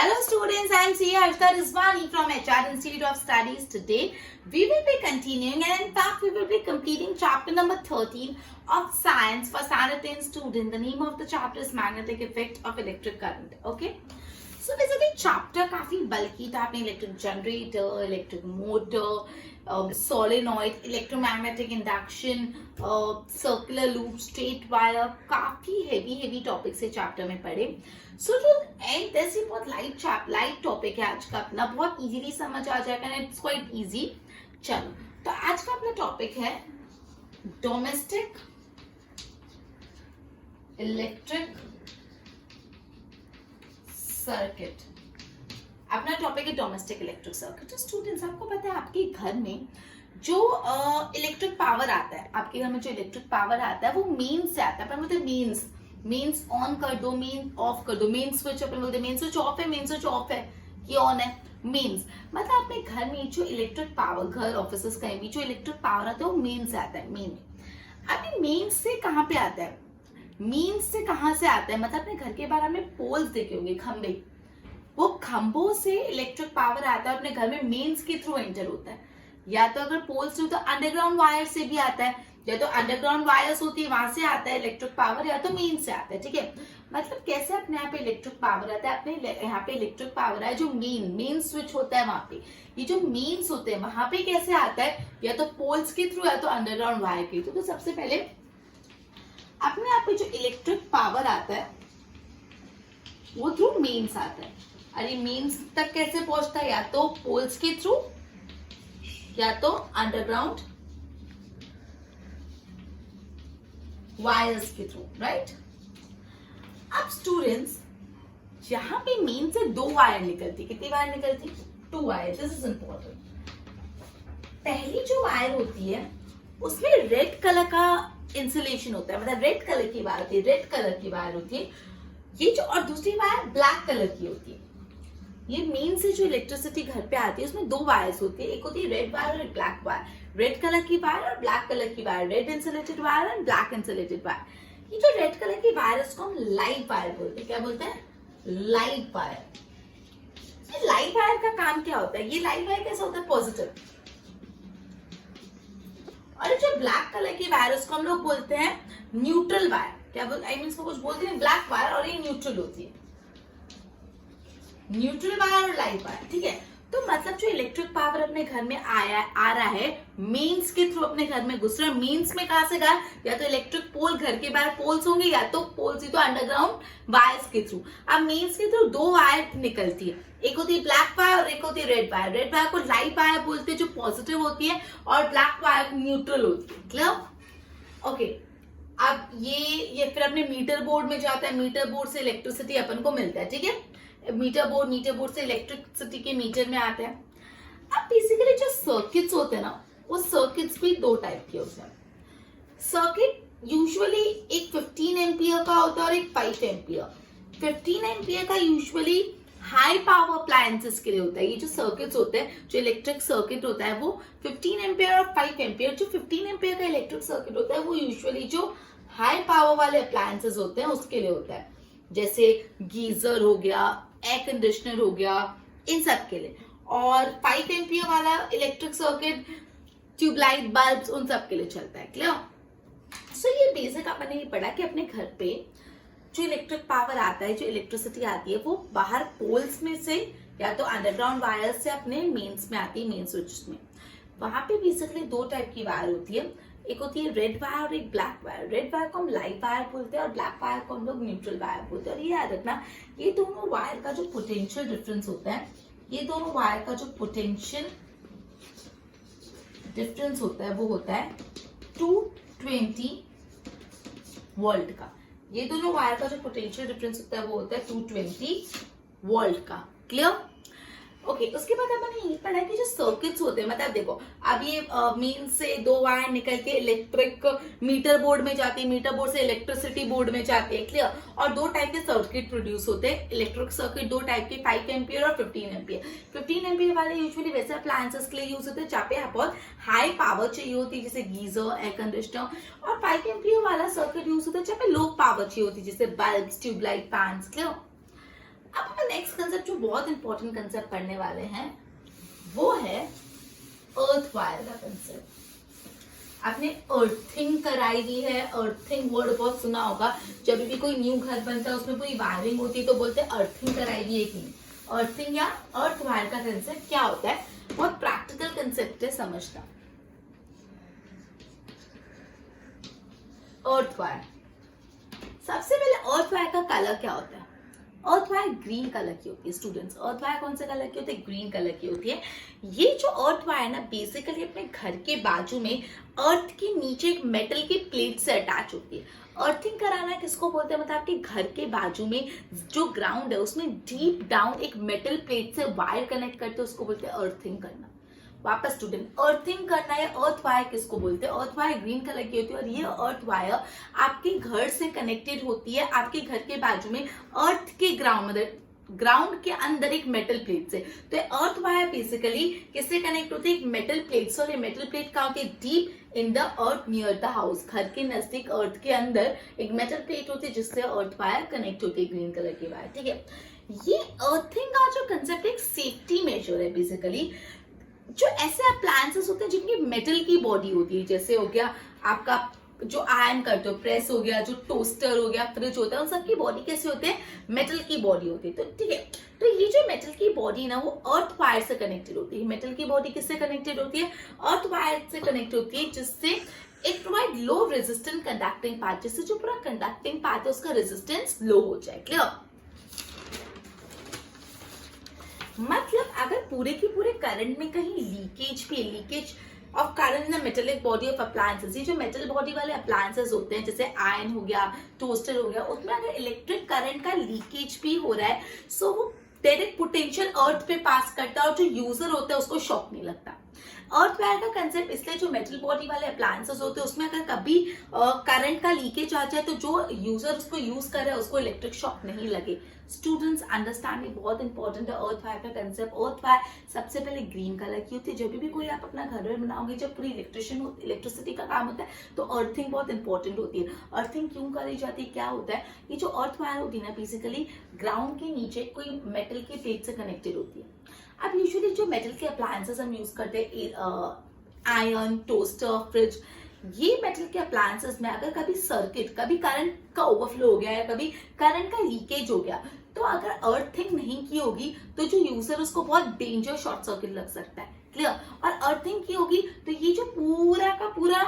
Hello students, I am Sia Arshita Rizwani from HR Institute of Studies. Today we will be continuing and in fact we will be completing chapter number 13 of science for standard 10 student. The name of the chapter is magnetic effect of electric current. Okay. So basically chapter काफी बल्कि था. आपने electric generator, electric motor, solenoid, electromagnetic induction, circular loop, straight wire, काफी heavy topics है chapter में पढ़े. सो to and this ये बहुत लाइट टॉपिक है आज का अपना, बहुत इजीली समझ आ जाएगा एंड इट्स क्वाइट इजी. चलो तो आज का अपना टॉपिक है डोमेस्टिक इलेक्ट्रिक सर्किट. अपना टॉपिक है डोमेस्टिक इलेक्ट्रिक सर्किट. स्टूडेंट्स, आपको पता है आपके घर में जो इलेक्ट्रिक पावर आता है, आपके घर में जो इलेक्ट्रिक पावर आता है वो मेन से आता है. पर मतलब मेन्स ऑन कर दो, मेन ऑफ कर दो, मेन स्विच अपन बोलते हैं मेन स्विच ऑफ है, मेन स्विच ऑफ है, ये ऑन है. मेन्स मतलब अपने घर में जो इलेक्ट्रिक पावर, घर ऑफिस कहीं भी जो इलेक्ट्रिक पावर आता है वो मेन से आता है. मेन अभी मेन से कहाँ पे आता है, मीन्स से कहां से आता है, मतलब अपने घर के बाहर में पोल्स देखे होंगे, खंबे, वो खंभों से इलेक्ट्रिक पावर आता है अपने घर में, मेन्स के थ्रू एंटर होता है. या तो अगर पोल्स थ्रू तो अंडरग्राउंड वायर से भी आता है, या तो अंडरग्राउंड वायर्स होती है वहां से आता है इलेक्ट्रिक पावर, या तो मेन से आता है. ठीक है, मतलब कैसे अपने यहाँ पे इलेक्ट्रिक पावर आता है, अपने यहाँ पे इलेक्ट्रिक पावर है जो मेन स्विच होता है वहां पे, ये जो मेन्स होते हैं वहां पे कैसे आता है, या तो पोल्स के थ्रू या तो अंडरग्राउंड वायर के थ्रू. तो सबसे पहले अपने यहाँ पे जो इलेक्ट्रिक पावर आता है वो थ्रू मेन्स आता है. अरे मेन्स तक कैसे पहुंचता है, या तो पोल्स के थ्रू या तो अंडरग्राउंड वायर्स के थ्रू, राइट. अब स्टूडेंट्स, यहां पे मेन से दो वायर निकलती, कितनी वायर निकलती, 2 वायर. This is important. पहली जो वायर होती है उसमें रेड कलर का इंसुलेशन होता है, मतलब रेड कलर की वायर होती है, रेड कलर की वायर होती है ये जो, और दूसरी वायर ब्लैक कलर की होती है. ये मेन से जो इलेक्ट्रिसिटी घर पे आती है उसमें 2 वायर्स होती है, एक होती है रेड वायर और एक ब्लैक वायर. रेड कलर की वायर और ब्लैक कलर की wire, red insulated wire and black insulated wire. ये जो रेड कलर की वायर है उसको हम लाइट वायर बोलते हैं. क्या बोलते हैं, लाइट वायर. लाइट वायर का काम क्या होता है, ये लाइट वायर कैसा होता है, पॉजिटिव. और जो ब्लैक कलर की वायर उसको हम लोग बोलते हैं न्यूट्रल वायर. क्या बोलते, आई मीन इसको कुछ बोलते हैं ब्लैक वायर, और ये न्यूट्रल होती है. न्यूट्रल वायर और लाइट वायर. ठीक है, तो मतलब जो इलेक्ट्रिक पावर अपने घर में आ रहा है मेन्स के थ्रू अपने घर में घुस रहा है. मेन्स में कहां से गया, या तो इलेक्ट्रिक पोल, घर के बाहर पोल्स होंगे, या तो पोल्स ही तो अंडरग्राउंड वायर्स के थ्रू. अब मेन्स के थ्रू 2 वायर निकलती है, एक होती है ब्लैक वायर और एक होती है रेड वायर. रेड वायर को लाइट वायर बोलते हैं जो पॉजिटिव होती है, और ब्लैक वायर नन्यूट्रल होती है. Clear, okay. अब ये फिर अपने मीटर बोर्ड में जाता है, मीटर बोर्ड से इलेक्ट्रिसिटी अपन को मिलता है. ठीक है, मीटर बोर्ड से इलेक्ट्रिसिटी के मीटर में आता है. अब बेसिकली जो सर्किट्स होते हैं ना, वो सर्किट्स भी 2 टाइप के होते हैं. सर्किट यूजुअली एक 15 एम्पियर का होता है और एक 5 एम्पियर. 15 एम्पियर का यूजुअली हाई पावर अप्लायंसेस के लिए होता है. ये जो सर्किट्स होते हैं, जो इलेक्ट्रिक सर्किट होता है वो 15 एम्पियर और 5 एम्पियर. जो 15 एम्पियर का इलेक्ट्रिक सर्किट होता है वो यूजुअली जो हाई पावर वाले अप्लायंसेस होते हैं उसके लिए होता है, जैसे गीजर हो गया, एयर कंडीशनर हो गया, इन सब के लिए. और 5 एम्पियर वाला इलेक्ट्रिक सर्किट ट्यूबलाइट, बल्ब्स, उन सब के लिए चलता है. क्लियर. सो ये बेसिक आपने ये पढ़ा कि अपने घर पे जो इलेक्ट्रिक पावर आता है, जो इलेक्ट्रिसिटी आती है वो बाहर पोल्स में से या तो अंडरग्राउंड वायर से अपने मेन्स में आती है, मेन स्विच में. वहां पे बेसिकली 2 टाइप की वायर होती है, एक होती है रेड वायर और एक ब्लैक वायर. रेड वायर को हम लाइट वायर बोलते हैं और ब्लैक वायर को हम लोग न्यूट्रल वायर बोलते हैं. और ये याद रखना, ये दोनों वायर का जो पोटेंशियल डिफरेंस होता है, ये दोनों वायर का जो पोटेंशियल डिफरेंस होता है वो होता है 220 वोल्ट का. ये दोनों वायर का जो पोटेंशियल डिफरेंस होता है वो होता है 220 वोल्ट का. Clear, okay. उसके बाद हमने ये पढ़ा कि जो सर्किट्स होते हैं, मतलब देखो अब ये मेन से 2 वायर निकल के इलेक्ट्रिक मीटर बोर्ड में जाती है, मीटर बोर्ड से इलेक्ट्रिसिटी बोर्ड में जाती है. क्लियर. और 2 टाइप के सर्किट प्रोड्यूस होते हैं, इलेक्ट्रिक सर्किट 2 टाइप के, 5 एम्पियर और 15 एम्पियर. 15 एम्पियर वाले यूजुअली वैसे अप्लायंसेस के लिए यूज होते हैं जहाँ पे बहुत हाई पावर चाहिए होती है, जैसे गीजर, एयर कंडीशनर. और 5 एम्पियर वाला सर्किट यूज होता है जहाँ पे लो पावर चाहिए होती है, जैसे बल्ब, ट्यूबलाइट, फैंस. क्लियर. अब हम नेक्स्ट कंसेप्ट जो बहुत इंपॉर्टेंट कंसेप्ट पढ़ने वाले हैं वो है अर्थ वायर का कंसेप्ट। आपने अर्थिंग कराई हुई है, अर्थिंग वर्ड बहुत सुना होगा। जब भी कोई न्यू घर बनता है उसमें कोई वायरिंग होती है तो बोलते हैं अर्थिंग कराई हुई है कि नहीं। अर्थिंग या अर्थ वायर का कंसेप्ट क्या होता है, बहुत प्रैक्टिकल कंसेप्ट है समझना। अर्थ वायर, सबसे पहले अर्थ वायर का कलर क्या होता है। अर्थ वायर ग्रीन कलर की होती है स्टूडेंट्स। अर्थ वायर कौन से कलर की होती है, ग्रीन कलर की होती है। ये जो अर्थ वायर ना बेसिकली अपने घर के बाजू में अर्थ के नीचे एक मेटल की प्लेट से अटैच होती है। अर्थिंग कराना किसको बोलते हैं, मतलब आपके घर के बाजू में जो ग्राउंड है उसमें डीप डाउन एक मेटल प्लेट से वायर कनेक्ट करते हैं, उसको बोलते हैं अर्थिंग करना। वापस स्टूडेंट, अर्थिंग करना है अर्थ वायर किसको बोलते हैं। अर्थ वायर ग्रीन कलर की होती है और ये अर्थ वायर आपके घर से कनेक्टेड होती है आपके घर के बाजू में अर्थ के ग्राउंड के अंदर एक मेटल प्लेट से। तो अर्थ वायर बेसिकली किससे कनेक्ट होती है, एक मेटल प्लेट से। और ये मेटल प्लेट कहाँ होती है, deep in the earth near the house. घर के नजदीक अर्थ के अंदर एक मेटल प्लेट होती है जिससे अर्थ वायर कनेक्ट होती है, ग्रीन कलर की वायर। ठीक है, ये अर्थिंग का जो कंसेप्ट एक सेफ्टी मेजर है बेसिकली। जो ऐसे अप्लायंसेस होते हैं जिनकी मेटल की बॉडी होती है, जैसे हो गया आपका जो आयरन करते हो, प्रेस हो गया, जो टोस्टर हो गया, फ्रिज होता है, उन सबकी बॉडी कैसे होते हैं, मेटल की बॉडी होती है। तो ठीक है, तो ये जो मेटल की बॉडी ना वो अर्थ वायर से कनेक्टेड होती है। मेटल की बॉडी किससे कनेक्टेड होती है, अर्थ वायर से कनेक्ट होती है, जिससे it provide low resistant conducting part, जिससे जो पूरा कंडक्टिंग पार्ट है उसका रेजिस्टेंस लो हो जाए। क्लियर, मतलब अगर पूरे के पूरे करंट में कहीं लीकेज भी, leakage of current in the metallic body of appliances, ये जो मेटल बॉडी वाले अप्लायंसेस होते हैं जैसे आयरन हो गया, टोस्टर हो गया, उसमें अगर इलेक्ट्रिक करंट का लीकेज भी हो रहा है सो वो डायरेक्ट पोटेंशियल अर्थ पे पास करता है और जो यूजर होता है उसको शॉक नहीं लगता। अर्थ वायर का कंसेप्ट इसलिए जो मेटल बॉडी वाले अप्लायंसेस होते हैं उसमें अगर कभी करंट का लीकेज आ जाए तो जो यूजर उसको यूज कर रहा है उसको इलेक्ट्रिक शॉक नहीं लगे। स्टूडेंट्स अंडरस्टैंडिंग बहुत इंपॉर्टेंट है अर्थ वायर का कंसेप्ट। अर्थ वायर सबसे पहले ग्रीन कलर की होती है। जब भी कोई आप अपना घर में बनाओगे, जब पूरी इलेक्ट्रिसिटी का काम होता है तो अर्थिंग बहुत इंपॉर्टेंट होती है। अर्थिंग क्यों करी जाती है, क्या होता है, ये जो अर्थ वायर होती है ना बेसिकली ग्राउंड के नीचे कोई मेटल की प्लेट से कनेक्टेड होती है। अब यूजुअली जो मेटल के अप्लायंसेस हम यूज करते हैं, आयरन, टोस्टर, फ्रिज, ये मेटल के अप्लायंसेस में अगर कभी सर्किट, कभी करंट का ओवरफ्लो हो गया या कभी करंट का लीकेज हो गया तो अगर अर्थिंग नहीं की होगी तो जो यूजर उसको बहुत डेंजर शॉर्ट सर्किट लग सकता है। क्लियर, और अर्थिंग की होगी तो ये जो पूरा का पूरा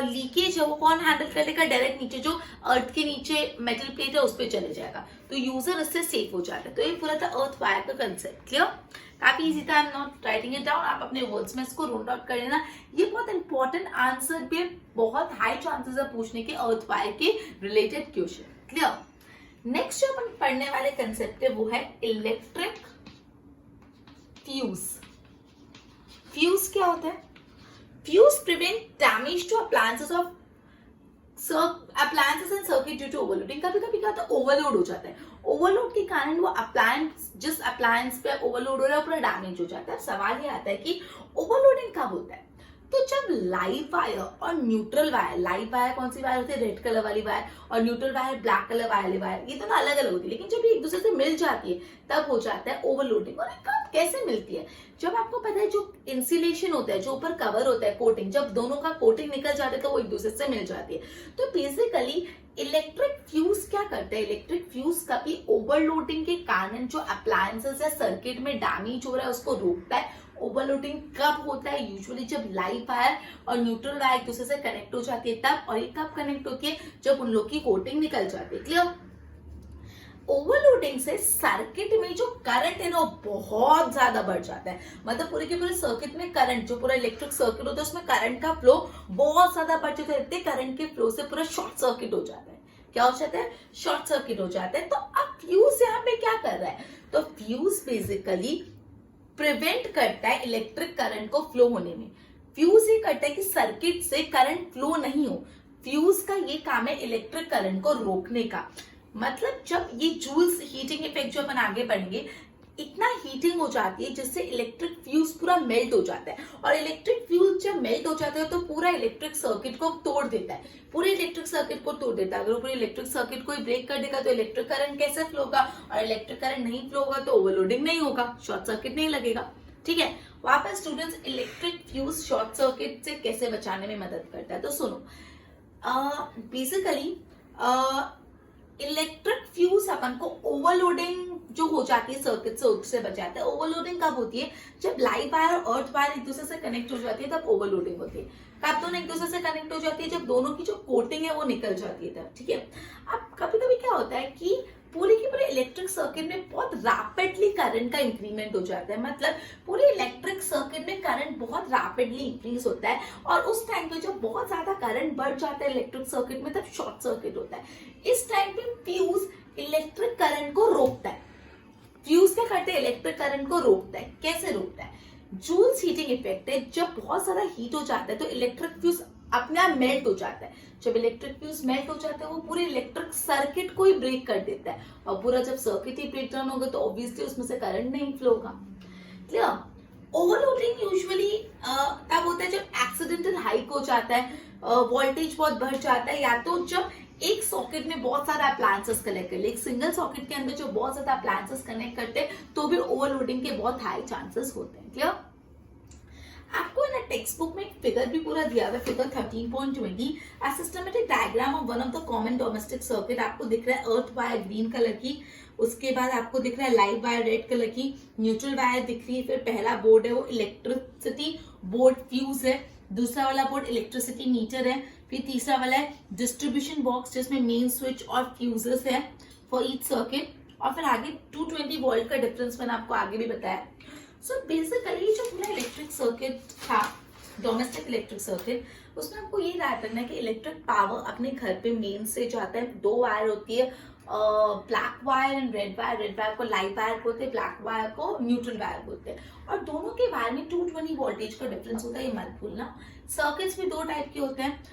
लीकेज है वो कौन हैंडल कर लेगा, डायरेक्ट नीचे जो अर्थ के नीचे मेटल प्लेट है उस पर चले जाएगा, तो यूजर इससे सेफ हो जाता है। तो ये पूरा था अर्थ वायर का कंसेप्ट। क्लियर, काफी इजी था, I am not writing it down, आप अपने वर्ड्स में इसको रूट आउट कर लेना। ये बहुत इंपॉर्टेंट आंसर भी, बहुत हाई चांसेस है पूछने के अर्थ वायर के रिलेटेड क्वेश्चन। क्लियर, नेक्स्ट जो अपन पढ़ने वाले कंसेप्ट है वो है इलेक्ट्रिक फ्यूज। फ्यूज क्या होता है, fuse prevent damage to appliances of appliances and circuit due to overloading. कभी कभी क्या होता है, ओवरलोड हो जाता है, ओवरलोड के कारण वो अप्लायंस, जिस अप्लायंस पे ओवरलोड हो रहा है पूरा डैमेज हो जाता है। सवाल ये आता है कि ओवरलोडिंग कब होता है, तो जब लाइव वायर और न्यूट्रल वायर, लाइव वायर कौन सी वायर होती है, रेड कलर वाली वायर, और न्यूट्रल वायर ब्लैक कलर वाली वायर, ये दोनों अलग अलग होती है, लेकिन जब एक दूसरे से मिल जाती है तब हो जाता है ओवरलोडिंग। और कब कैसे मिलती है, जब आपको पता है जो इंसुलेशन होता है, जो ऊपर कवर होता है कोटिंग, जब दोनों का कोटिंग निकल जाता है तो वो एक दूसरे से मिल जाती है। तो बेसिकली इलेक्ट्रिक फ्यूज क्या करता है, इलेक्ट्रिक फ्यूज कभी ओवरलोडिंग के कारण जो अप्लायंसेस या सर्किट में डैमेज हो रहा है उसको रोकता है। ओवरलोडिंग कब होता है, यूजुअली जब लाइव वायर और न्यूट्रल वायर एक दूसरे से कनेक्ट हो जाती है तब, और ये कब कनेक्ट होती है, जब उन लोग की कोटिंग निकल जाती है। क्लियर, ओवरलोडिंग से सर्किट में जो करंट है ना बहुत ज्यादा बढ़ जाता है, मतलब पूरे के पूरे सर्किट में करंट, जो पूरा इलेक्ट्रिक सर्किट होता है उसमें करंट का फ्लो बहुत ज्यादा बढ़ जाता है। इतने करंट के फ्लो से पूरा शॉर्ट सर्किट हो जाता है। क्या हो जाता है, शॉर्ट सर्किट हो जाता है। तो अब फ्यूज यहाँ पे क्या कर रहा है, तो फ्यूज बेसिकली प्रिवेंट करता है इलेक्ट्रिक करंट को फ्लो होने में। फ्यूज ये करता है कि सर्किट से करंट फ्लो नहीं हो, फ्यूज का ये काम है इलेक्ट्रिक करंट को रोकने का। मतलब जब ये जूल्स हीटिंग इफेक्ट जो अपन आगे पढ़ेंगे, इतना हीटिंग हो जाती है जिससे इलेक्ट्रिक फ्यूज पूरा मेल्ट हो जाता है, और इलेक्ट्रिक फ्यूज जब मेल्ट हो जाता है तो पूरा इलेक्ट्रिक सर्किट को तोड़ देता है, पूरे इलेक्ट्रिक सर्किट को तोड़ देता है। अगर वो पूरे इलेक्ट्रिक सर्किट को ब्रेक कर देगा तो इलेक्ट्रिक करंट कैसे फ्लो होगा, और इलेक्ट्रिक करंट नहीं फ्लो होगा तो ओवरलोडिंग नहीं होगा, शॉर्ट सर्किट नहीं लगेगा। ठीक है, वहां पर students electric fuse short circuit से कैसे बचाने में मदद करता है। तो सुनो, बेसिकली इलेक्ट्रिक फ्यूज अपन को ओवरलोडिंग जो हो जाती है सर्किट से उससे बचाता है। ओवरलोडिंग कब होती है, जब लाइव वायर और अर्थ वायर एक दूसरे से कनेक्ट हो जाती है तब ओवरलोडिंग होती है। कब दोनों एक दूसरे से कनेक्ट हो जाती है, जब दोनों की जो कोटिंग है वो निकल जाती है तब। ठीक है, अब कभी कभी क्या होता है कि पूरे की पूरे इलेक्ट्रिक सर्किट में बहुत रैपिडली करंट का इंक्रीमेंट हो जाता है, मतलब पूरे इलेक्ट्रिक सर्किट में करंट बहुत रैपिडली इंक्रीज होता है, और उस टाइम पे जब बहुत ज्यादा करंट बढ़ जाता है इलेक्ट्रिक सर्किट में तब शॉर्ट सर्किट होता है। इस टाइम पे फ्यूज इलेक्ट्रिक करंट को रोकता है। फ्यूज क्या करते हैं, इलेक्ट्रिक करंट को रोकता है। कैसे रोकता है, जूल्स हीटिंग इफेक्ट है। जब बहुत ज्यादा हीट हो जाता है तो इलेक्ट्रिक फ्यूज अपने आप मेल्ट हो जाता है। जब इलेक्ट्रिक फ्यूज मेल्ट हो जाता है वो पूरे इलेक्ट्रिक सर्किट को ही ब्रेक कर देता है, और पूरा जब सर्किट ही ब्रेक डाउन होगा तो ऑब्वियसली उसमें से करंट नहीं फ्लो होगा। क्लियर। ओवरलोडिंग यूजुअली तब होता है जब एक्सीडेंटल हाइक हो जाता है, वोल्टेज बहुत बढ़ जाता है, या तो जब एक सॉकेट में बहुत सारा अप्लायंसेस कनेक्ट कर ले। एक सिंगल सॉकेट के अंदर जो बहुत ज्यादा अप्लायंसेस कनेक्ट करते हैं तो भी ओवरलोडिंग के बहुत हाई चांसेस होते हैं। क्लियर। आपको ना टेक्स्ट बुक में एक फिगर भी पूरा दिया हुआ है, figure 13.20, a systematic diagram of one of the common domestic circuit. आपको दिख रहा है अर्थ वायर ग्रीन कलर की, उसके बाद आपको दिख रहा है लाइव वायर रेड कलर की, न्यूट्रल वायर दिख रही है, फिर पहला बोर्ड है वो इलेक्ट्रिसिटी बोर्ड फ्यूज है, दूसरा वाला बोर्ड इलेक्ट्रिसिटी मीटर है, फिर तीसरा वाला है डिस्ट्रीब्यूशन बॉक्स जिसमें मेन स्विच और फ्यूजेस है फॉर ईच सर्किट, और फिर आगे 220 वोल्ट का डिफरेंस मैंने आपको आगे भी बताया। सो बेसिकली जो पूरा इलेक्ट्रिक सर्किट था, डोमेस्टिक इलेक्ट्रिक सर्किट, उसमें आपको ये याद रखना है कि इलेक्ट्रिक पावर अपने घर पे मेन से जाता है। दो वायर होती है, black wire and red wire. Red wire को लाइव वायर बोलते हैं, ब्लैक वायर को न्यूट्रल वायर बोलते हैं, और दोनों के वायर में 220 वोल्टेज का डिफरेंस होता है, ये मत भूलना। सर्किट्स भी दो टाइप के होते हैं,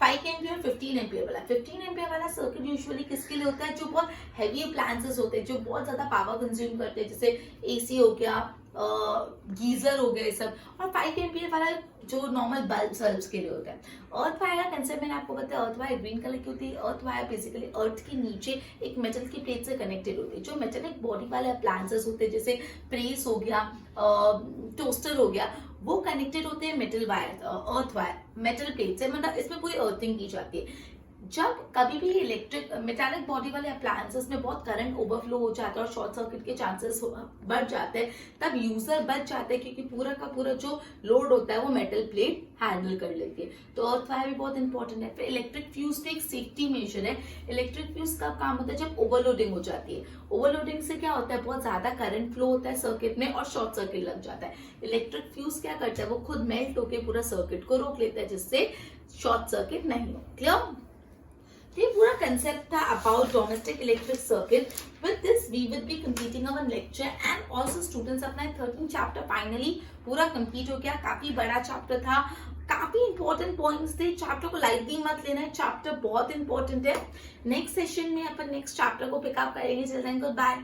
5 एम्पियर 15 एम्पियर वाला। 15 एम्पियर वाला सर्किट यूजुअली किसके लिए होता है, जो बहुत हैवी अप्लायंसेस होते हैं, जो बहुत ज्यादा पावर कंज्यूम करते हैं, जैसे एसी हो गया, गीजर हो गया, ये सब। और 5 एम्पियर वाला जो नॉर्मल बल्ब सल्ब्स के लिए होता है। अर्थ वायर का कंसेप्ट मैंने आपको बताया, अर्थ वायर ग्रीन कलर की होती है। अर्थ वायर बेसिकली अर्थ के नीचे एक मेटल की प्लेट से कनेक्टेड होती है। जो मेटेलिक बॉडी वाले अप्लायंसेस होते हैं, जैसे प्रेस हो गया, टोस्टर हो गया, वो कनेक्टेड होते हैं metal wire, earth wire metal plate से, मतलब इसमें पूरी अर्थिंग की जाती है। जब कभी भी इलेक्ट्रिक मेटालिक बॉडी वाले अप्लायंसेस में बहुत करंट ओवरफ्लो हो जाता है और शॉर्ट सर्किट के चांसेस बढ़ जाते हैं, तब यूजर बच जाते हैं, क्योंकि पूरा का पूरा जो लोड होता है वो मेटल प्लेट हैंडल कर लेती है। तो अर्थ वायर भी बहुत इंपॉर्टेंट है। फिर इलेक्ट्रिक फ्यूज भी एक सेफ्टी मेजर है। इलेक्ट्रिक फ्यूज का काम होता है जब ओवरलोडिंग हो जाती है। ओवरलोडिंग से क्या होता है, बहुत ज्यादा करंट फ्लो होता है सर्किट में और शॉर्ट सर्किट लग जाता है। इलेक्ट्रिक फ्यूज क्या करता है, वो खुद मेल्ट होकर पूरा सर्किट को रोक लेता है, जिससे शॉर्ट सर्किट नहीं हो। क्लियर। ये पूरा कंसेप्ट था about domestic electric circuit. With this we will be completing our lecture, and also students अपना 13 चैप्टर फाइनली पूरा कंप्लीट हो गया। काफी बड़ा चैप्टर था, काफी इंपॉर्टेंट पॉइंट्स थे। चैप्टर को लाइटली मत लेना है, चैप्टर बहुत इंपॉर्टेंट है। नेक्स्ट सेशन में अपन नेक्स्ट चैप्टर को पिकअप करेंगे। चल देन गुड बाय।